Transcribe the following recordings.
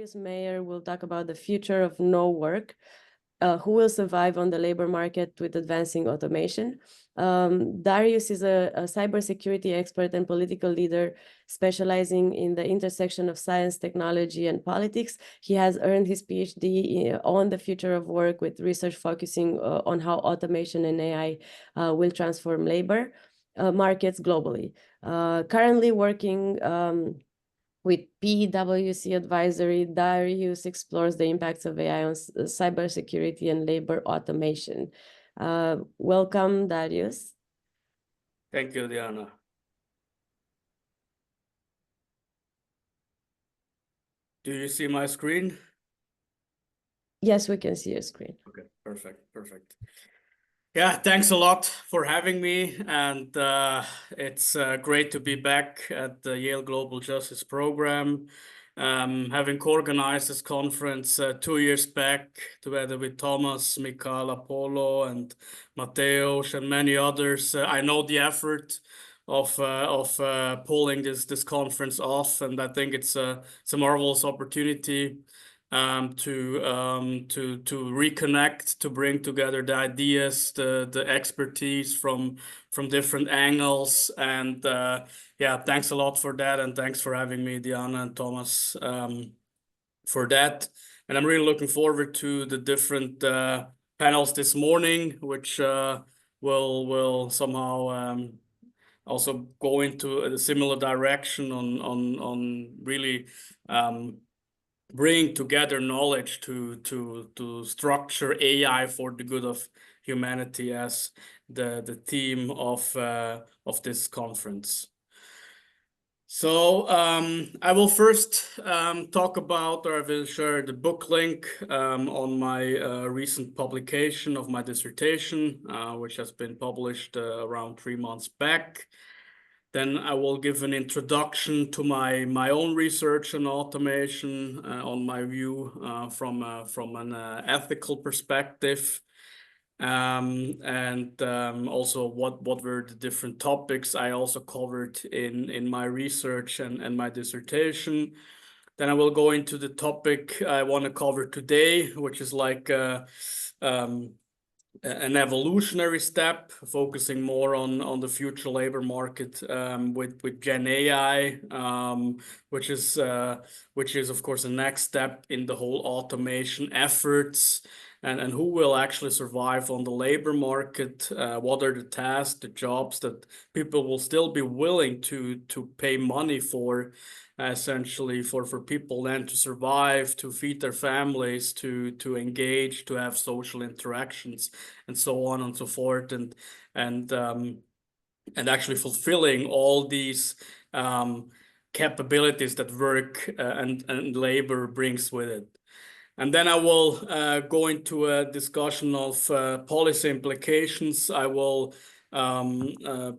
Darius Meier will talk about the future of no work, who will survive on the labor market with advancing automation. Darius is a cybersecurity expert and political leader specializing in the intersection of science, technology, and politics. He has earned his PhD on the future of work with research focusing on how automation and AI will transform labor markets globally. Currently working with PwC Advisory, Darius explores the impacts of AI on cybersecurity and labor automation. Welcome, Darius. Thank you, Diana. Do you see my screen? Yes, we can see your screen. Okay, perfect. Yeah, thanks a lot for having me, and it's great to be back at the Yale Global Justice Program. Having co-organized this conference 2 years back together with Thomas, Michaela Polo, and Mateusz, and many others. I know the effort of pulling this conference off, and I think it's a marvelous opportunity to reconnect, to bring together the ideas, the expertise from different angles, and yeah, thanks a lot for that, and thanks for having me, Diana and Thomas, for that. And I'm really looking forward to the different panels this morning, which will somehow also go into a similar direction on really bring together knowledge to structure AI for the good of humanity as the theme of this conference. So I will first talk about, or I will share the book link on my recent publication of my dissertation, which has been published around 3 months back. Then I will give an introduction to my own research on automation, on my view from an ethical perspective, and also what were the different topics I also covered in my research and my dissertation. Then I will go into the topic I want to cover today, which is like an evolutionary step, focusing more on the future labor market with Gen AI, which is of course the next step in the whole automation efforts, and who will actually survive on the labor market. What are the tasks, the jobs that people will still be willing to pay money for, essentially for people then to survive, to feed their families, to engage, to have social interactions, and so on and so forth, and actually fulfilling all these capabilities that work and labor brings with it. And then I will go into a discussion of policy implications. I will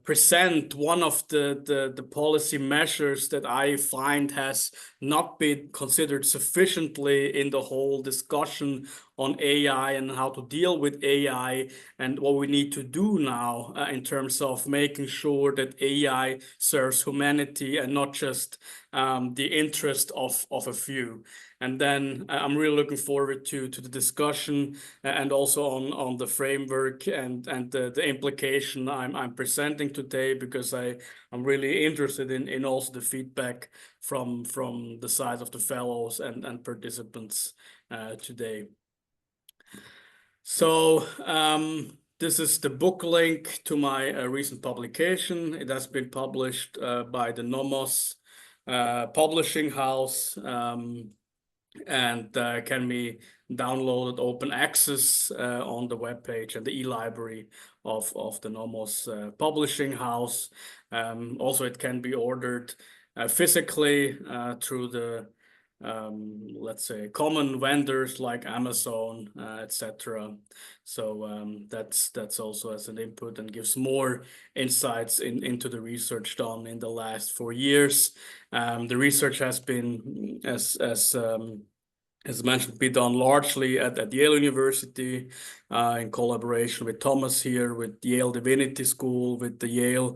present one of the policy measures that I find has not been considered sufficiently in the whole discussion on AI and how to deal with AI, and what we need to do now in terms of making sure that AI serves humanity and not just the interest of a few. And then I'm really looking forward to the discussion and also on the framework and the implication I'm presenting today, because I'm really interested in also the feedback from the side of the fellows and participants today. So this is the book link to my recent publication. It has been published by the Nomos publishing house, and can be downloaded open access on the webpage and the e-library of the Nomos publishing house. Also, it can be ordered physically through the let's say common vendors like Amazon, etc. So that's also as an input and gives more insights into the research done in the last 4 years. The research has been, as mentioned, be done largely at Yale University in collaboration with Thomas here, with Yale Divinity School, with the Yale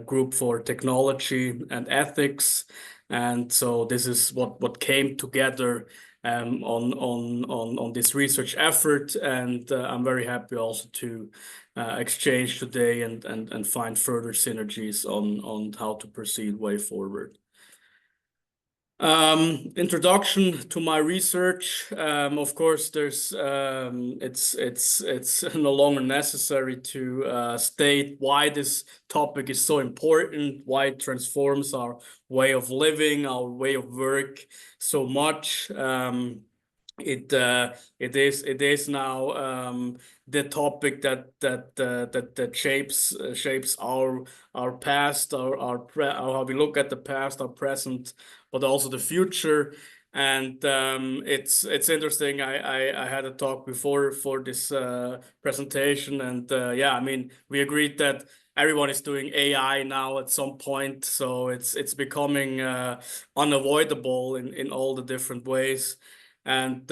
Group for Technology and Ethics. And so this is what came together on this research effort, and I'm very happy also to exchange today and find further synergies on how to proceed way forward. Introduction to my research. Of course, there's it's no longer necessary to state why this topic is so important, why it transforms our way of living, our way of work so much. It is now the topic that shapes our past, how we look at the past, our present, but also the future. And it's interesting. I had a talk before for this presentation, and yeah, I mean, we agreed that everyone is doing AI now at some point, so it's becoming unavoidable in all the different ways. And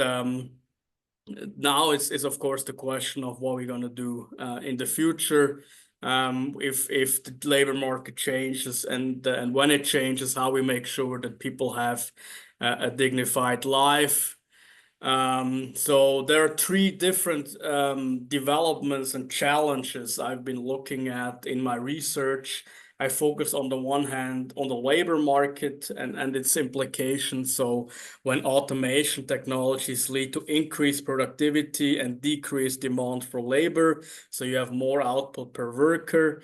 now it's of course the question of what we're gonna do in the future. If the labor market changes and when it changes, how we make sure that people have a dignified life. So there are three different developments and challenges I've been looking at in my research. I focus on the one hand on the labor market and its implications. So when automation technologies lead to increased productivity and decreased demand for labor, so you have more output per worker.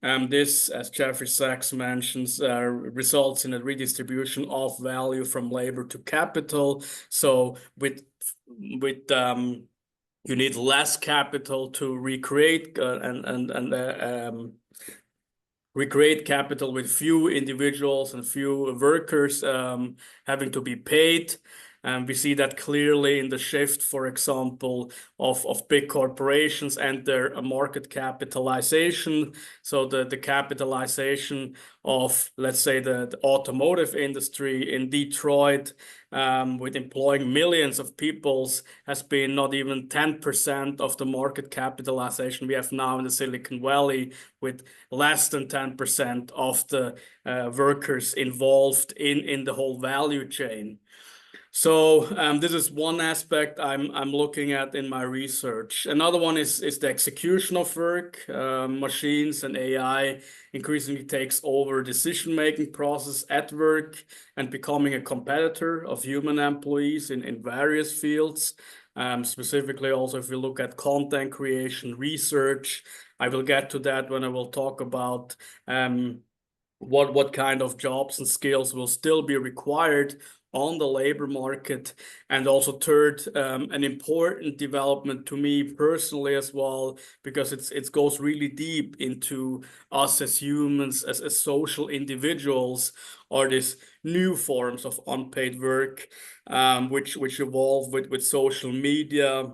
This, as Jeffrey Sachs mentions, results in a redistribution of value from labor to capital. So with you need less capital to recreate recreate capital with few individuals and few workers having to be paid. And we see that clearly in the shift, for example, of big corporations and their market capitalization. So the capitalization of, let's say, the automotive industry in Detroit, with employing millions of people, has been not even 10% of the market capitalization we have now in the Silicon Valley, with less than 10% of the workers involved in the whole value chain. So this is one aspect I'm looking at in my research. Another one is the execution of work. Machines and AI increasingly takes over decision-making process at work and becoming a competitor of human employees in various fields. Specifically also if we look at content creation, research. I will get to that when I will talk about what kind of jobs and skills will still be required on the labor market. And also third, an important development to me personally as well, because it goes really deep into us as humans, as social individuals, are these new forms of unpaid work, which evolve with social media,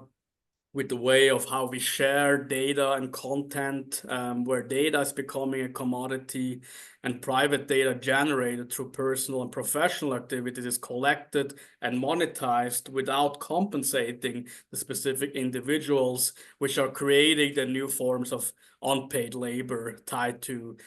with the way of how we share data and content, where data is becoming a commodity and private data generated through personal and professional activities is collected and monetized without compensating the specific individuals, which are creating the new forms of unpaid labor tied to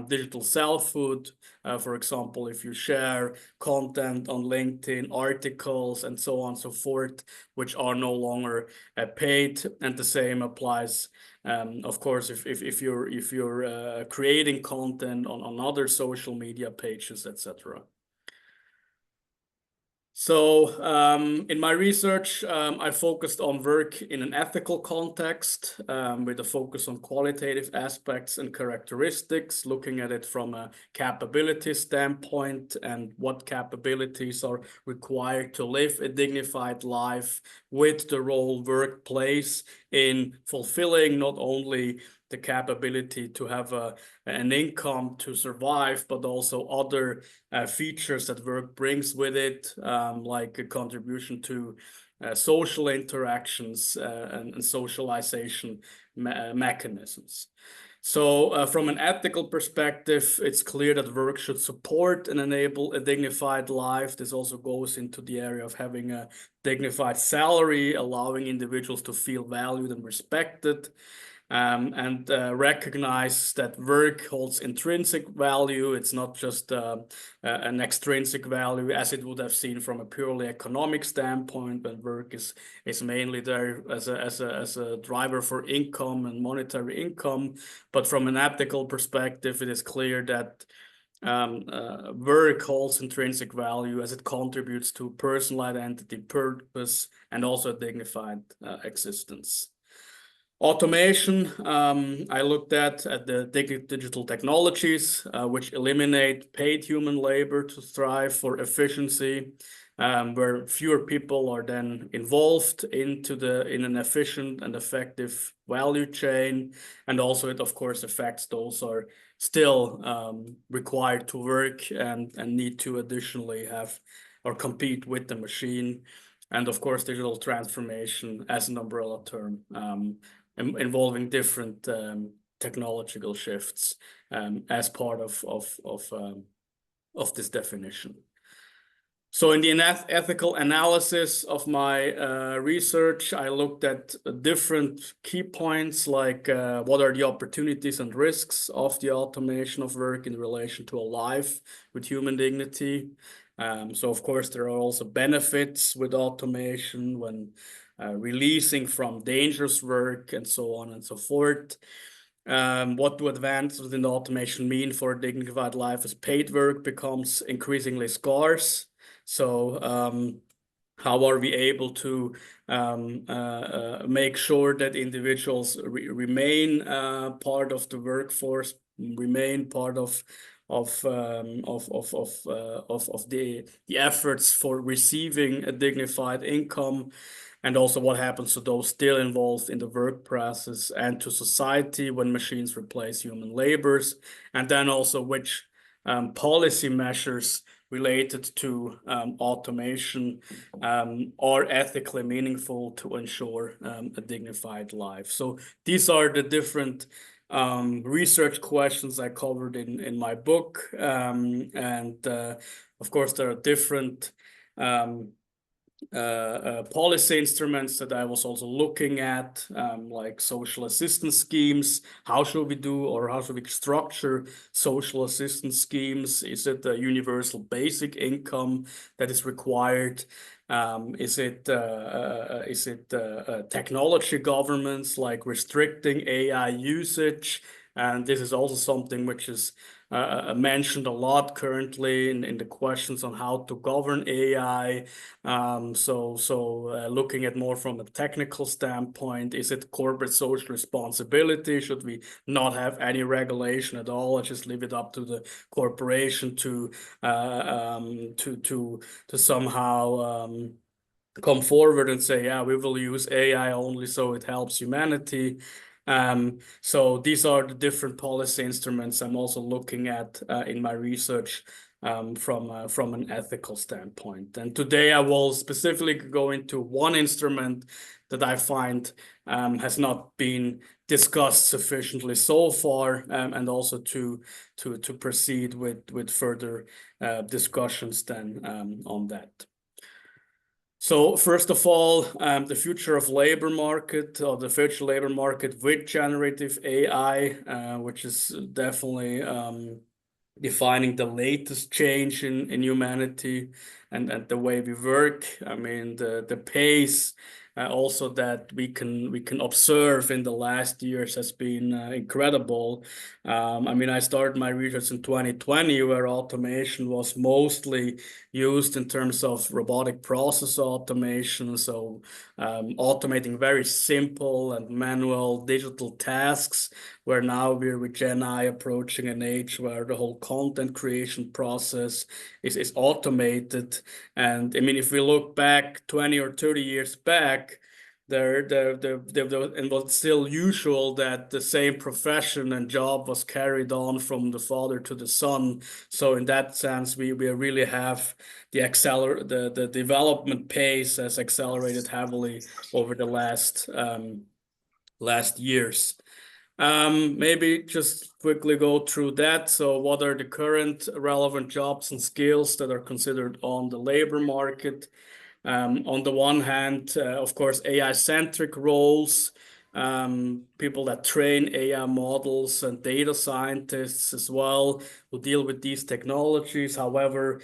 digital self-food. For example, if you share content on LinkedIn, articles, and so on and so forth, which are no longer paid, and the same applies, of course, if you're creating content on other social media pages, etc. So in my research, I focused on work in an ethical context, with a focus on qualitative aspects and characteristics, looking at it from a capability standpoint and what capabilities are required to live a dignified life, with the role work plays in fulfilling not only the capability to have an income to survive, but also other features that work brings with it, like a contribution to social interactions and socialization mechanisms. So from an ethical perspective, it's clear that work should support and enable a dignified life. This also goes into the area of having a dignified salary, allowing individuals to feel valued and respected. and recognize that work holds intrinsic value. It's not just an extrinsic value as it would have seen from a purely economic standpoint, but work is mainly there as a driver for income and monetary income. But from an ethical perspective, it is clear that work holds intrinsic value as it contributes to personal identity, purpose, and also a dignified existence. Automation, I looked at the digital technologies, which eliminate paid human labor to strive for efficiency, where fewer people are then involved in an efficient and effective value chain. And also it, of course, affects those who are still required to work and need to additionally have or compete with the machine. And of course, digital transformation as an umbrella term, involving different technological shifts as part of this definition. So in the ethical analysis of my research, I looked at different key points like what are the opportunities and risks of the automation of work in relation to a life with human dignity. So of course, there are also benefits with automation when releasing from dangerous work and so on and so forth. What do advances in automation mean for a dignified life as paid work becomes increasingly scarce? So how are we able to make sure that individuals remain part of the workforce, remain part of the efforts for receiving a dignified income, and also what happens to those still involved in the work process and to society when machines replace human labors, and then also which policy measures related to automation are ethically meaningful to ensure a dignified life. So these are the different research questions I covered in my book. And of course, there are different policy instruments that I was also looking at, like social assistance schemes. How should we do, or how should we structure social assistance schemes? Is it a universal basic income that is required? Is it technology governance, like restricting AI usage? And this is also something which is mentioned a lot currently in the questions on how to govern AI. So looking at more from a technical standpoint, is it corporate social responsibility? Should we not have any regulation at all and just leave it up to the corporation to somehow come forward and say, yeah, we will use AI only so it helps humanity? So these are the different policy instruments I'm also looking at in my research from an ethical standpoint. And today I will specifically go into one instrument that I find has not been discussed sufficiently so far, and also to proceed with further discussions then on that. So first of all, the future of labor market, or the future labor market with generative AI, which is definitely defining the latest change in humanity and the way we work. I mean, the pace also that we can observe in the last years has been incredible. I mean, I started my research in 2020, where automation was mostly used in terms of robotic process automation. So automating very simple and manual digital tasks, where now we're with Gen AI approaching an age where the whole content creation process is automated. And I mean, if we look back 20 or 30 years back, it was still usual that the same profession and job was carried on from the father to the son. So in that sense, we really have the development pace has accelerated heavily over the last years. Maybe just quickly go through that. So what are the current relevant jobs and skills that are considered on the labor market? On the one hand, of course, AI-centric roles, people that train AI models and data scientists as well who deal with these technologies. However,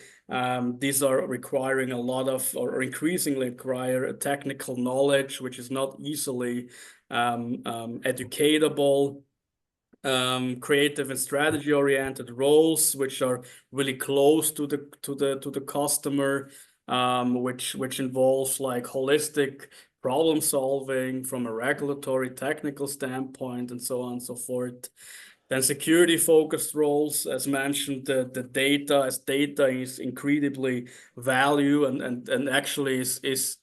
these are requiring a lot of, or increasingly require a technical knowledge, which is not easily educatable. Creative and strategy oriented roles, which are really close to the customer, which involves like holistic problem solving from a regulatory technical standpoint and so on and so forth. Then security focused roles, as mentioned, the data is incredibly value and actually is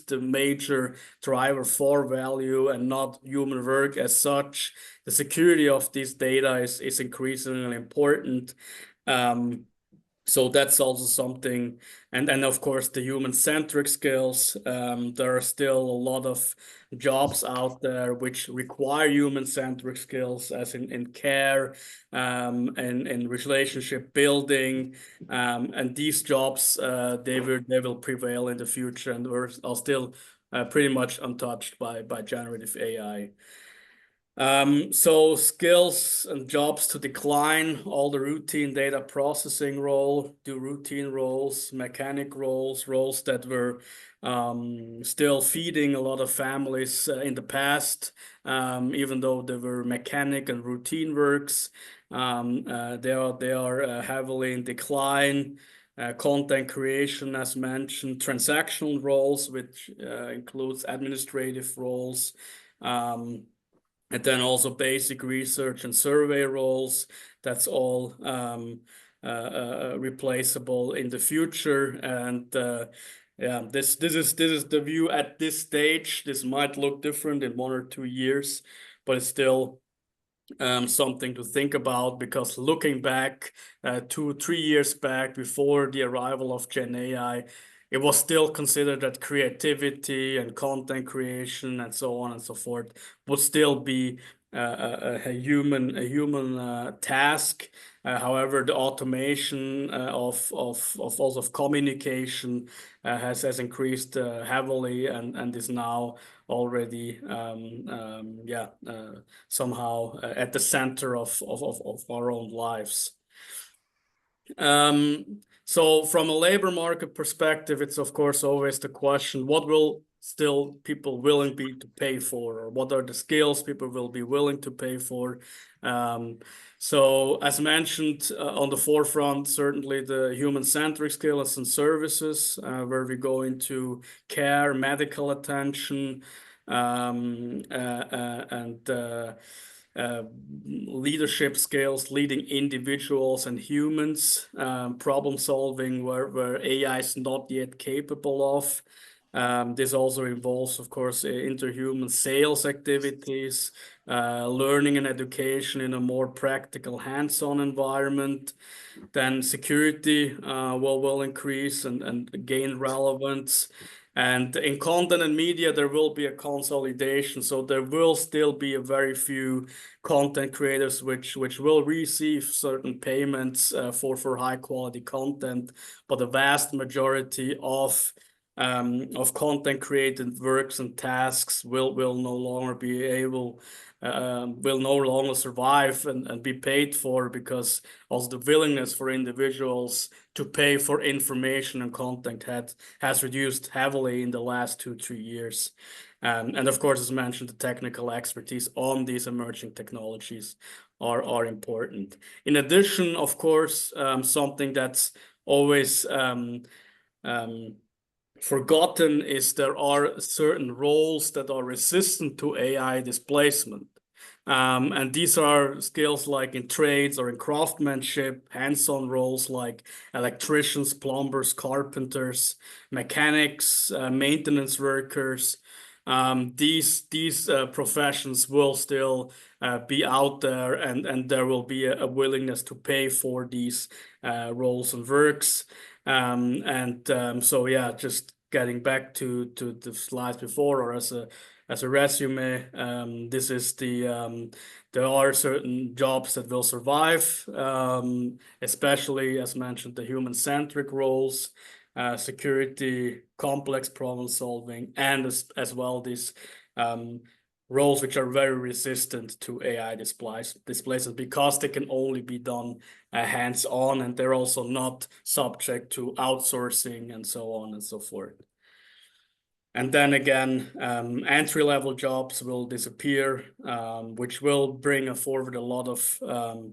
the major driver for value and not human work as such. The security of this data is increasingly important. So that's also something, and of course the human-centric skills. There are still a lot of jobs out there which require human-centric skills, as in care, and in relationship building, and these jobs they will prevail in the future and are still pretty much untouched by generative AI. So skills and jobs to decline, all the routine data processing routine roles, mechanic roles that were still feeding a lot of families in the past, even though they were mechanic and routine works. They are heavily in decline. Content creation, as mentioned, transactional roles, which includes administrative roles. And then also basic research and survey roles. That's all replaceable in the future. And yeah, this is the view at this stage. This might look different in 1 or 2 years, but it's still something to think about, because looking back 2, 3 years back before the arrival of Gen AI, it was still considered that creativity and content creation and so on and so forth would still be a human task. However, the automation of also of communication has increased heavily and is now already somehow at the center of our own lives. So from a labor market perspective, it's of course always the question, what will still people willing be to pay for, or what are the skills people will be willing to pay for? So as mentioned, on the forefront, certainly the human-centric skills and services, where we go into care, medical attention, and leadership skills, leading individuals and humans, problem solving where AI is not yet capable of. This also involves, of course, interhuman sales activities, learning and education in a more practical hands-on environment. Then security will increase and gain relevance. And in content and media, there will be a consolidation. So there will still be a very few content creators which will receive certain payments for high quality content, but the vast majority of content created works and tasks will no longer be able will no longer survive and be paid for, because also the willingness for individuals to pay for information and content has reduced heavily in the last 2-3 years. And of course, as mentioned, the technical expertise on these emerging technologies are important. In addition, of course, something that's always forgotten is there are certain roles that are resistant to AI displacement. And these are skills like in trades or in craftsmanship, hands-on roles like electricians, plumbers, carpenters, mechanics, maintenance workers. These professions will still be out there, and there will be a willingness to pay for these roles and works. So yeah, just getting back to the slides before, or as a resume, this is there are certain jobs that will survive, especially as mentioned, the human-centric roles, security, complex problem solving, and as well these roles which are very resistant to AI displacement because they can only be done hands-on, and they're also not subject to outsourcing and so on and so forth. And then again, entry-level jobs will disappear, which will bring forward a lot of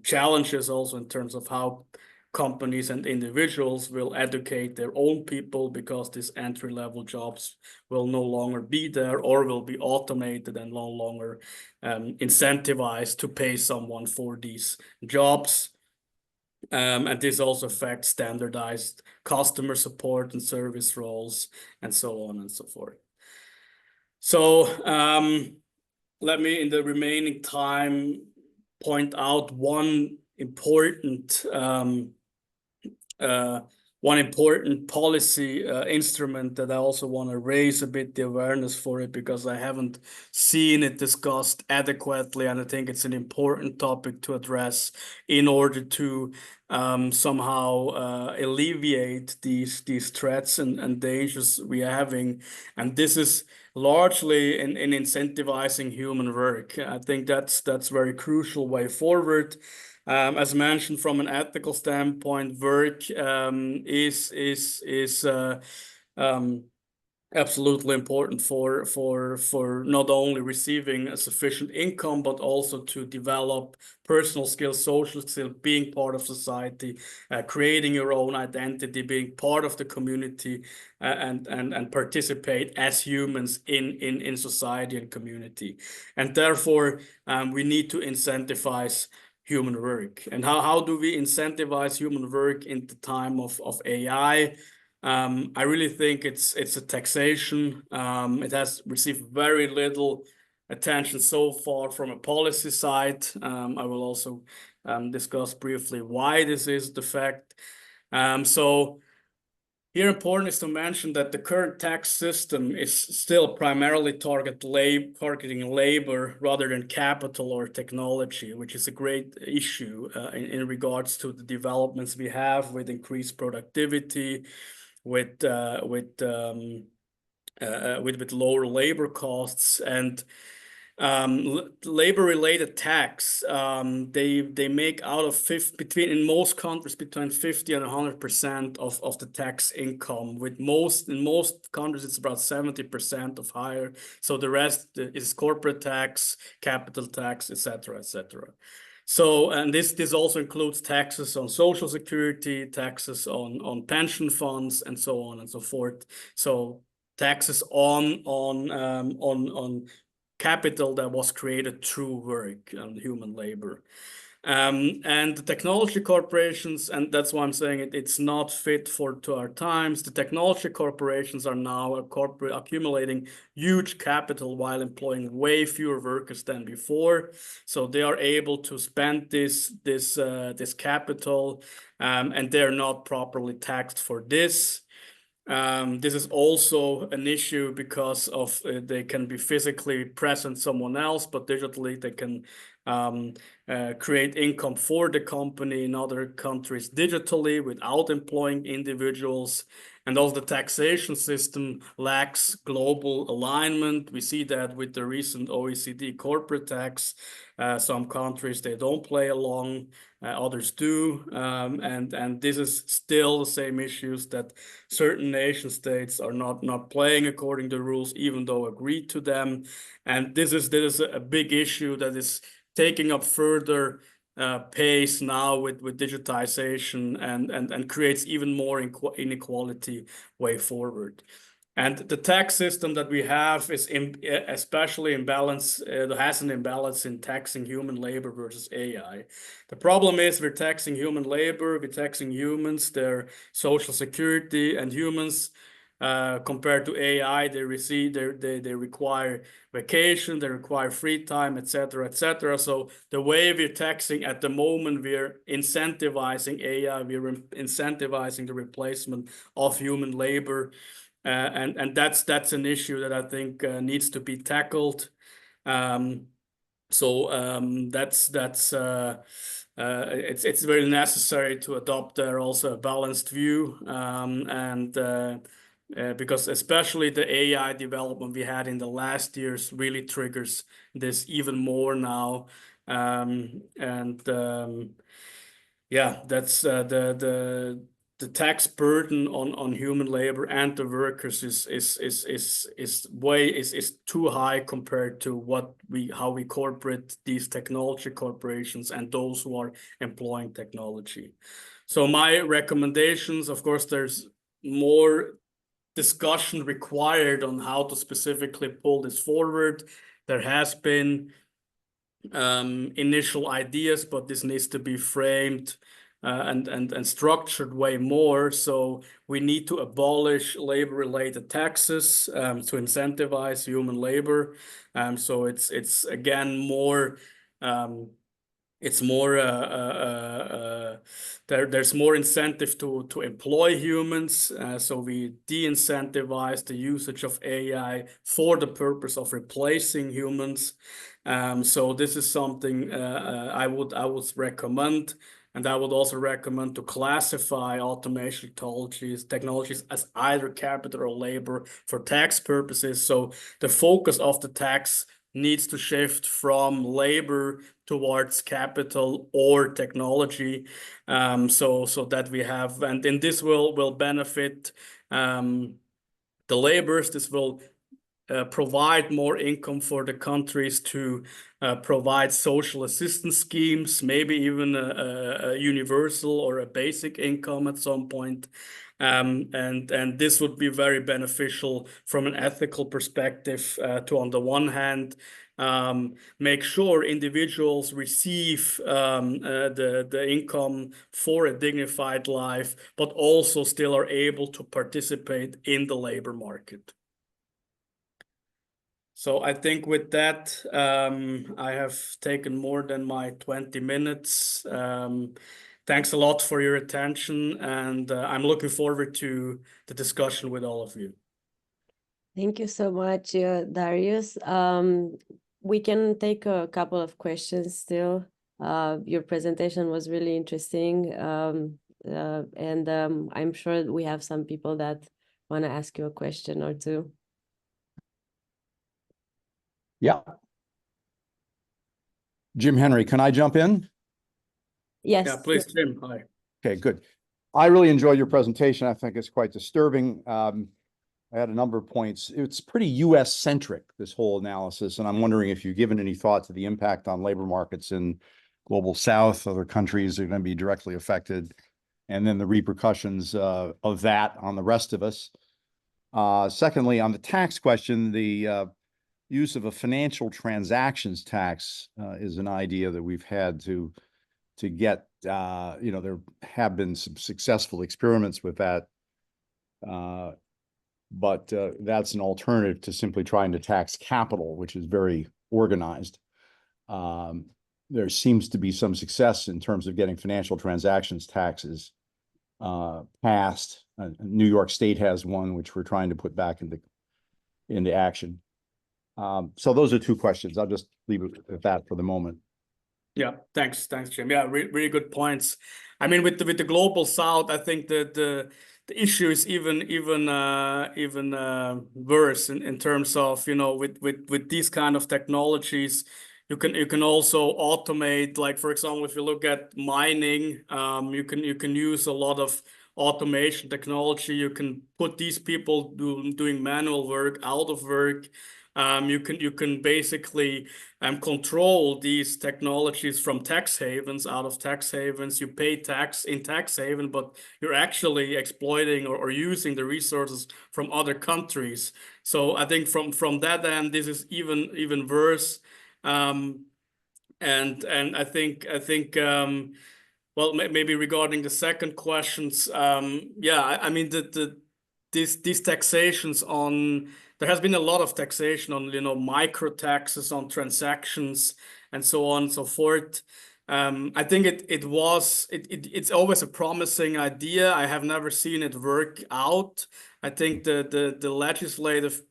challenges also in terms of how companies and individuals will educate their own people, because these entry-level jobs will no longer be there or will be automated and no longer incentivized to pay someone for these jobs. And this also affects standardized customer support and service roles and so on and so forth. So let me, in the remaining time, point out one important policy instrument that I also want to raise a bit the awareness for it, because I haven't seen it discussed adequately, and I think it's an important topic to address in order to somehow alleviate these threats and dangers we are having. And this is largely in incentivizing human work. I think that's very crucial way forward. As mentioned, from an ethical standpoint, work is absolutely important for not only receiving a sufficient income, but also to develop personal skills, social skills, being part of society, creating your own identity, being part of the community, and participate as humans in society and community. And therefore, we need to incentivize human work. And how do we incentivize human work in the time of AI? I really think it's a taxation. It has received very little attention so far from a policy side. I will also discuss briefly why this is the fact. So here important is to mention that the current tax system is still primarily targeting labor rather than capital or technology, which is a great issue in regards to the developments we have with increased productivity, with lower labor costs, and labor-related tax. They make out of in most countries between 50 and 100% of the tax income. In most countries it's about 70% of higher. So the rest is corporate tax, capital tax, etc., etc. So, and this also includes taxes on social security, taxes on pension funds, and so on and so forth. So taxes on capital that was created through work and human labor. And the technology corporations, and that's why I'm saying it's not fit to our times. The technology corporations are now accumulating huge capital while employing way fewer workers than before. So they are able to spend this capital, and they're not properly taxed for this. This is also an issue because of they can be physically present someone else, but digitally they can create income for the company in other countries digitally without employing individuals. And also the taxation system lacks global alignment. We see that with the recent OECD corporate tax. Some countries, they don't play along, others do. And this is still the same issues that certain nation states are not playing according to rules, even though agreed to them. And this is a big issue that is taking up further pace now with digitization, and creates even more inequality way forward. And the tax system that we have is especially imbalance. Has an imbalance in taxing human labor versus AI. The problem is we're taxing human labor, we're taxing humans, their social security, and humans compared to AI, they require vacation, they require free time, etc., etc. So the way we're taxing at the moment, we're incentivizing AI, we're incentivizing the replacement of human labor, and that's an issue that I think needs to be tackled. So it's very necessary to adopt there also a balanced view, and because especially the AI development we had in the last years really triggers this even more now. Yeah, that's the tax burden on human labor and the workers is too high compared to how we incorporate these technology corporations and those who are employing technology. So my recommendations, of course, there's more discussion required on how to specifically pull this forward. There has been initial ideas, but this needs to be framed and structured way more. So we need to abolish labor-related taxes to incentivize human labor. So it's again more. It's more there's more incentive to employ humans, so we de-incentivize the usage of AI for the purpose of replacing humans. So this is something I would recommend, and I would also recommend to classify automation technologies as either capital or labor for tax purposes. So the focus of the tax needs to shift from labor towards capital or technology, so that we have, and this will benefit the laborers. This will provide more income for the countries to provide social assistance schemes, maybe even a universal or a basic income at some point. And this would be very beneficial from an ethical perspective to, on the one hand, make sure individuals receive the income for a dignified life, but also still are able to participate in the labor market. So I think with that, I have taken more than my 20 minutes. Thanks a lot for your attention, and I'm looking forward to the discussion with all of you. Thank you so much, Darius. We can take a couple of questions still. Your presentation was really interesting, and I'm sure we have some people that want to ask you a question or two. Yeah. Jim Henry, can I jump in? Yes. Yeah, please, Jim. Hi. Okay, good. I really enjoyed your presentation. I think it's quite disturbing. I had a number of points. It's pretty US-centric, this whole analysis, and I'm wondering if you've given any thought to the impact on labor markets in Global South. Other countries are going to be directly affected, and then the repercussions of that on the rest of us. Secondly, on the tax question, the use of a financial transactions tax is an idea that we've had to get, there have been some successful experiments with that, but that's an alternative to simply trying to tax capital, which is very organized. There seems to be some success in terms of getting financial transactions taxes passed. New York State has one, which we're trying to put back into action. So those are two questions. I'll just leave it at that for the moment. Yeah, thanks, Jim. Yeah, really good points. I mean, with the Global South, I think that the issue is even worse in terms of, with these kind of technologies, you can also automate. Like, for example, if you look at mining, you can use a lot of automation technology. You can put these people doing manual work out of work. You can basically control these technologies from tax havens, out of tax havens. You pay tax in tax haven, but you're actually exploiting or using the resources from other countries. So I think from that end, this is even worse. And I think well, maybe regarding the second questions, yeah, I mean these taxations on. There has been a lot of taxation on, micro taxes on transactions and so on and so forth. I think it's always a promising idea. I have never seen it work out. I think the legislative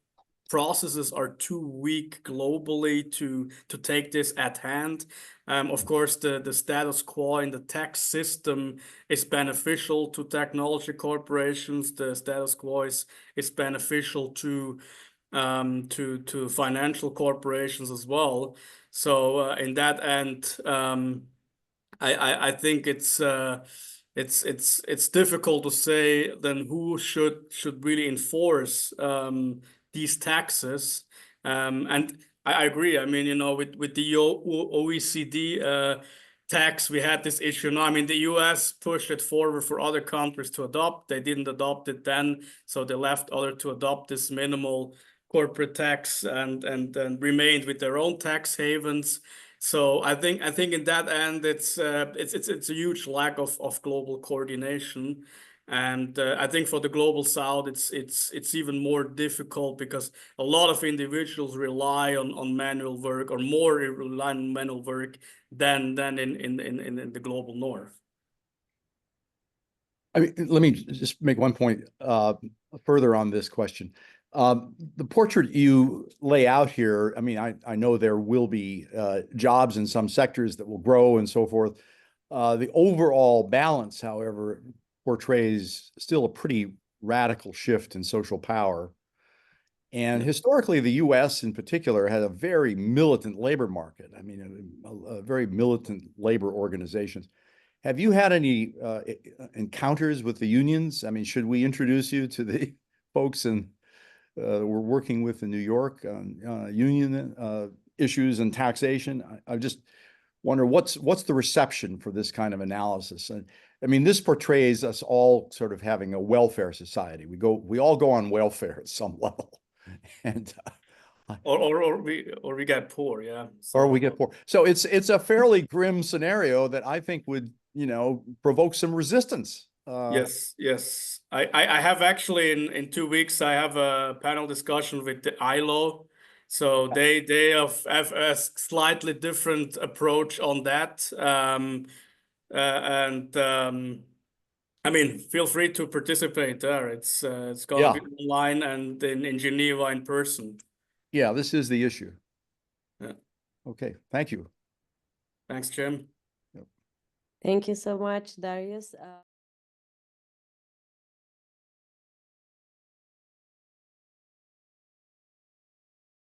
processes are too weak globally to take this at hand. Of course, the status quo in the tax system is beneficial to technology corporations. The status quo is beneficial to financial corporations as well. So in that end, I think it's difficult to say then who should really enforce these taxes. And I agree. I mean, you know, with the OECD tax, we had this issue. No, I mean, the US pushed it forward for other countries to adopt. They didn't adopt it then, so they left others to adopt this minimal corporate tax and remained with their own tax havens. So I think in that end, it's a huge lack of global coordination. And I think for the global South, it's even more difficult because a lot of individuals rely on manual work, or more rely on manual work than in the global North. I mean, let me just make one point further on this question. The portrait you lay out here, I mean, I know there will be jobs in some sectors that will grow and so forth. The overall balance, however, portrays still a pretty radical shift in social power. And historically, the US in particular had a very militant labor market. I mean, a very militant labor organizations. Have you had any encounters with the unions? I mean, should we introduce you to the folks we're working with in New York on union issues and taxation? I just wonder what's the reception for this kind of analysis? And I mean, this portrays us all sort of having a welfare society. We all go on welfare at some level, and or we get poor, yeah. So, or we get poor. So it's a fairly grim scenario that I think would, you know, provoke some resistance. Yes. I have actually in 2 weeks, I have a panel discussion with the ILO. So they have a slightly different approach on that. I mean, feel free to participate there. It's going to be online and in Geneva in person. Yeah, this is the issue. Yeah. Okay, thank you. Thanks, Jim. Thank you so much, Darius.